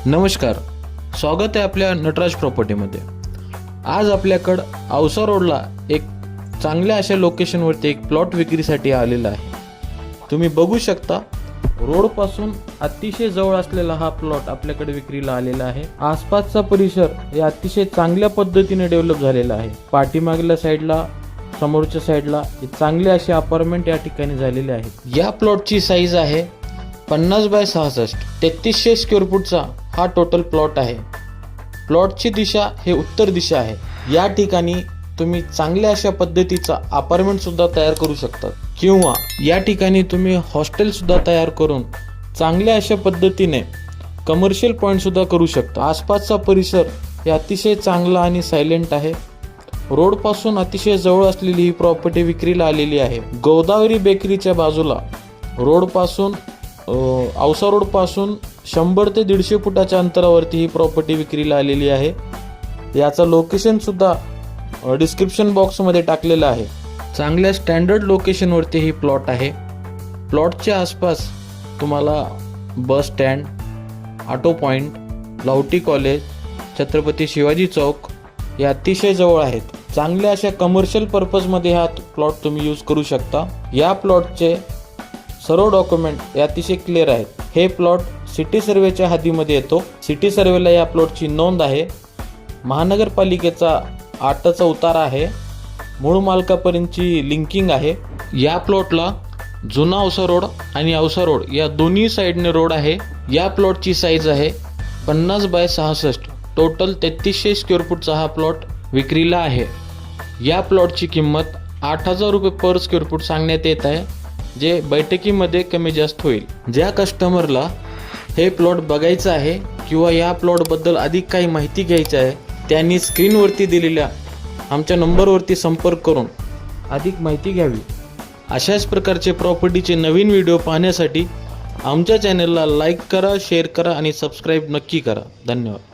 नमस्कार, स्वागत आहे आपल्या नटराज प्रॉपर्टीमध्ये। आज आपल्याकडं औसा रोडला एक चांगल्या अशा लोकेशनवरती एक प्लॉट विक्रीसाठी आलेला आहे। तुम्ही बघू शकता, रोडपासून अतिशय जवळ असलेला हा प्लॉट आपल्याकडे विक्रीला आलेला आहे। आसपासचा परिसर हे अतिशय चांगल्या पद्धतीने डेव्हलप झालेला आहे। पाठीमागल्या साईडला, समोरच्या साईडला चांगले असे अपार्टमेंट या ठिकाणी झालेले आहेत। या प्लॉटची साईज आहे 50 बाय 66, 3300 स्क्वेअर फूटचा हा टोटल प्लॉट आहे। प्लॉटची दिशा हे उत्तर दिशा आहे। या ठिकाणी तुम्ही चांगल्या अशा पद्धतीचा अपार्टमेंट सुद्धा तयार करू शकता किंवा या ठिकाणी तुम्ही हॉस्टेल सुद्धा तयार करून चांगल्या अशा पद्धतीने कमर्शियल पॉईंट सुद्धा करू शकता। आसपासचा परिसर हे अतिशय चांगला आणि सायलेंट आहे। रोडपासून अतिशय जवळ असलेली ही प्रॉपर्टी विक्रीला आलेली आहे। गोदावरी बेकरीच्या बाजूला रोडपासून औसा रोडपासून 100 ते 150 फुटाच्या अंतरावरती ही प्रॉपर्टी विक्रीला आलेली आहे। याचा लोकेशन सुद्धा डिस्क्रिप्शन बॉक्समध्ये टाकलेलं आहे। चांगल्या स्टँडर्ड लोकेशनवरती ही प्लॉट आहे। प्लॉटच्या आसपास तुम्हाला bus stand, auto point, Lavati college, Chhatrapati Shivaji Chowk हे अतिशय जवळ आहेत। चांगल्या अशा कमर्शियल पर्पजमध्ये हा प्लॉट तुम्ही यूज करू शकता। या प्लॉटचे सर्व डॉक्युमेंट हे अतिशय क्लिअर आहेत। हे प्लॉट सिटी सर्वेच्या हद्दीमध्ये येतो। सिटी सर्वेला या प्लॉटची नोंद आहे। महानगरपालिकेचा 8चा उतारा आहे। मूळ मालकापर्यंतची लिंकिंग आहे। या प्लॉटला जुना औसा रोड आणि औसा रोड या दोन्ही साईडने रोड आहे। या प्लॉटची साईज आहे 50 बाय 66, टोटल 3300 स्क्वेअर फूटचा हा प्लॉट विक्रीला आहे। या प्लॉटची किंमत 8000 रुपये पर स्क्वेअर फूट सांगण्यात येत आहे, जे बैठकीमध्ये कमी जास्त होईल। ज्या कस्टमरला हे प्लॉट बघायचं आहे किंवा या प्लॉटबद्दल अधिक काही माहिती घ्यायची आहे, त्यांनी स्क्रीनवरती दिलेल्या आमच्या नंबरवरती संपर्क करून अधिक माहिती घ्यावी। अशाच प्रकारचे प्रॉपर्टीचे नवीन व्हिडिओ पाहण्यासाठी आमच्या चॅनलला लाईक करा, शेअर करा आणि सबस्क्राईब नक्की करा। धन्यवाद।